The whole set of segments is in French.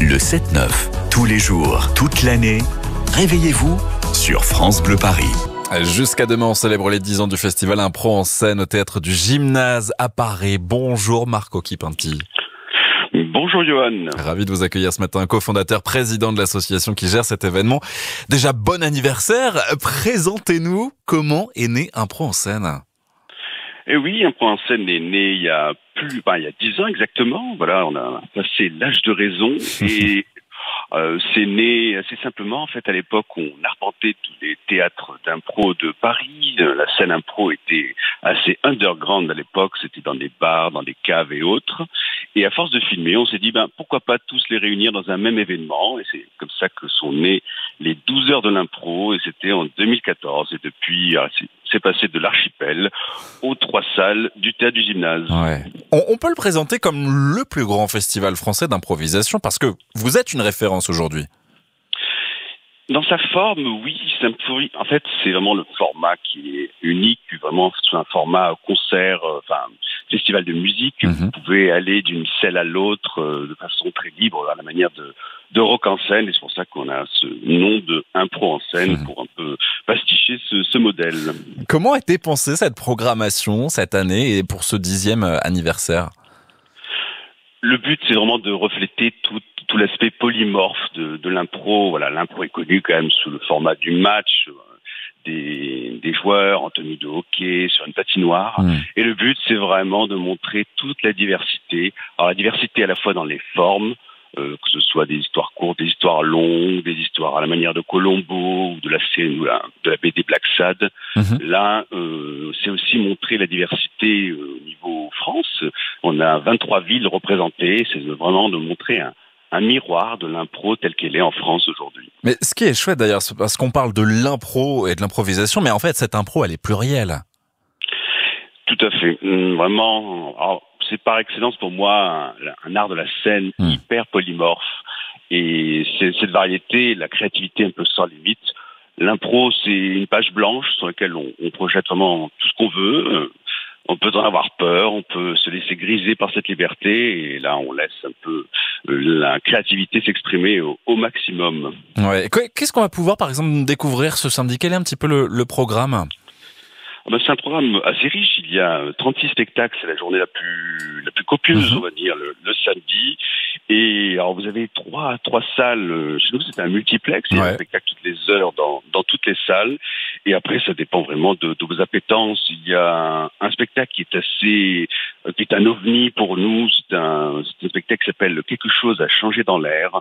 Le 7-9, tous les jours, toute l'année, réveillez-vous sur France Bleu Paris. Jusqu'à demain, on célèbre les 10 ans du festival Impro en scène au théâtre du Gymnase à Paris. Bonjour Marco Kipinti. Bonjour Johan. Ravi de vous accueillir ce matin, cofondateur, président de l'association qui gère cet événement. Déjà, bon anniversaire. Présentez-nous comment est né Impro en scène. Eh oui, Impro en scène est né il y a 10 ans exactement. Voilà, on a passé l'âge de raison et c'est né assez simplement. En fait, à l'époque, on arpentait tous les théâtres d'impro de Paris. La scène impro était assez underground à l'époque. C'était dans des bars, dans des caves et autres. Et à force de filmer, on s'est dit, pourquoi pas tous les réunir dans un même événement. Et c'est comme ça que sont nées les 12 heures de l'impro. Et c'était en 2014. Et depuis, c'est passé de l'archipel aux 3 salles du théâtre du Gymnase. Ouais. On peut le présenter comme le plus grand festival français d'improvisation parce que vous êtes une référence aujourd'hui. Dans sa forme, oui. En fait, c'est vraiment le format qui est unique. Vraiment, c'est un format concert, festival de musique. Vous pouvez aller d'une salle à l'autre de façon très libre, à la manière de rock en scène. Et c'est pour ça qu'on a ce nom de impro en scène pour un peu pasticher ce modèle. Comment a été pensée cette programmation cette année et pour ce 10e anniversaire ? Le but, c'est vraiment de refléter tout l'aspect polymorphe de l'impro. Voilà, l'impro est connu quand même sous le format du match, des joueurs en tenue de hockey sur une patinoire. Et le but, c'est vraiment de montrer toute la diversité. Alors la diversité à la fois dans les formes, que ce soit des histoires courtes, des histoires longues, des histoires à la manière de Colombo ou de la scène ou de la BD Black Sad. Là, c'est aussi montrer la diversité au niveau France. On a 23 villes représentées. C'est vraiment de montrer un miroir de l'impro telle qu'elle est en France aujourd'hui. Mais ce qui est chouette d'ailleurs, c'est parce qu'on parle de l'impro et de l'improvisation, mais en fait cette impro elle est plurielle. Tout à fait. Vraiment, alors, c'est par excellence pour moi un art de la scène hyper polymorphe. Et c'est cette variété, la créativité un peu sans limite. L'impro, c'est une page blanche sur laquelle on projette vraiment tout ce qu'on veut. On peut en avoir peur, on peut se laisser griser par cette liberté. Et là, on laisse un peu la créativité s'exprimer au maximum. Ouais. Qu'est-ce qu'on va pouvoir, par exemple, découvrir ce samedi ? Quel est un petit peu le programme ? C'est un programme assez riche. Il y a 36 spectacles. C'est la journée la plus copieuse, on va dire, le samedi. Et alors, vous avez trois salles. Chez nous, c'est un multiplex. Il y a un spectacle toutes les heures dans toutes les salles. Et après, ça dépend vraiment de vos appétences. Il y a un spectacle qui est un ovni pour nous. C'est un spectacle qui s'appelle Quelque chose a changé dans l'air.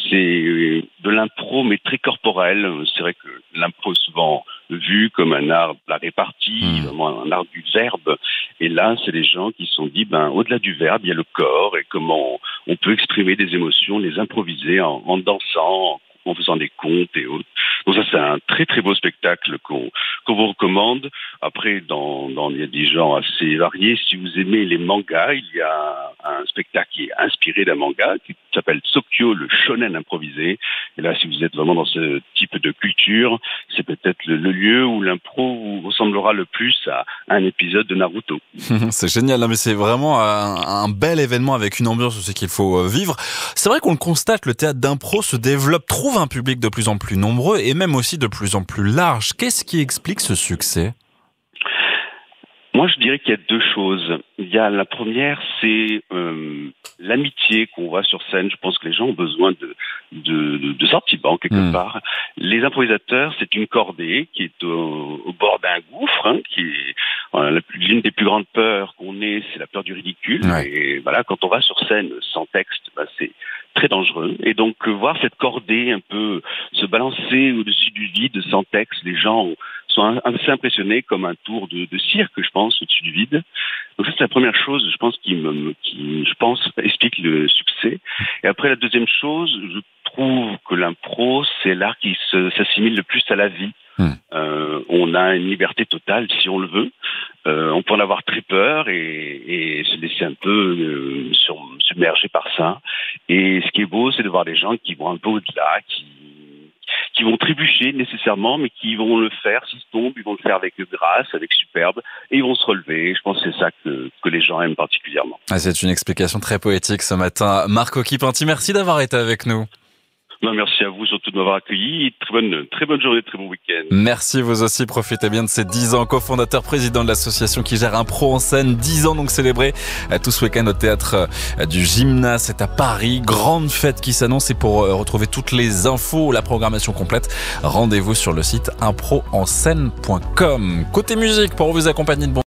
C'est de l'impro, mais très corporel. C'est vrai que l'impro est souvent vu comme un art de la répartie, vraiment un art du verbe. Et là, c'est des gens qui se sont dit, au-delà du verbe, il y a le corps et comment on peut exprimer des émotions, les improviser en dansant, en faisant des contes et autres. Donc ça, c'est un très très beau spectacle qu'on vous recommande. Après, il y a des genres assez variés. Si vous aimez les mangas, il y a un spectacle qui est inspiré d'un manga qui s'appelle Tsokyo, le shonen improvisé. Et là, si vous êtes vraiment dans ce type de culture, c'est peut-être le lieu où l'impro vous ressemblera le plus à un épisode de Naruto. C'est génial, mais c'est vraiment un bel événement avec une ambiance aussi qu'il faut vivre. C'est vrai qu'on le constate, le théâtre d'impro se développe, trouve un public de plus en plus nombreux et même aussi de plus en plus large. Qu'est-ce qui explique ce succès ? Moi, je dirais qu'il y a 2 choses. Il y a la première, c'est l'amitié qu'on voit sur scène. Je pense que les gens ont besoin de sentiments quelque part. Les improvisateurs, c'est une cordée qui est au bord d'un gouffre, qui est l'une des plus grandes peurs qu'on ait, c'est la peur du ridicule. Ouais. Et voilà, quand on va sur scène sans texte, c'est très dangereux. Et donc, voir cette cordée un peu se balancer au-dessus du vide sans texte, les gens sont assez impressionnés comme un tour de cirque, je pense, au-dessus du vide. Donc ça, c'est la première chose, je pense, qui explique le succès. Et après, la deuxième chose, je trouve que l'impro, c'est l'art qui s'assimile le plus à la vie. On a une liberté totale si on le veut. On peut en avoir très peur et se laisser un peu submerger par ça. Et ce qui est beau, c'est de voir des gens qui vont un peu au-delà, qui vont trébucher nécessairement, mais qui vont le faire. S'ils tombent, ils vont le faire avec grâce, avec superbe, et ils vont se relever. Je pense que c'est ça que les gens aiment particulièrement. Ah, c'est une explication très poétique ce matin. Marc Occhipinti, merci d'avoir été avec nous. Merci à vous surtout de m'avoir accueilli. Très bonne journée, très bon week-end. Merci, vous aussi. Profitez bien de ces 10 ans. Cofondateur, président de l'association qui gère Impro en scène. 10 ans donc célébrés tout ce week-end au théâtre du Gymnase. C'est à Paris. Grande fête qui s'annonce. Et pour retrouver toutes les infos, la programmation complète, rendez-vous sur le site improenscène.com. Côté musique, pour vous accompagner de bon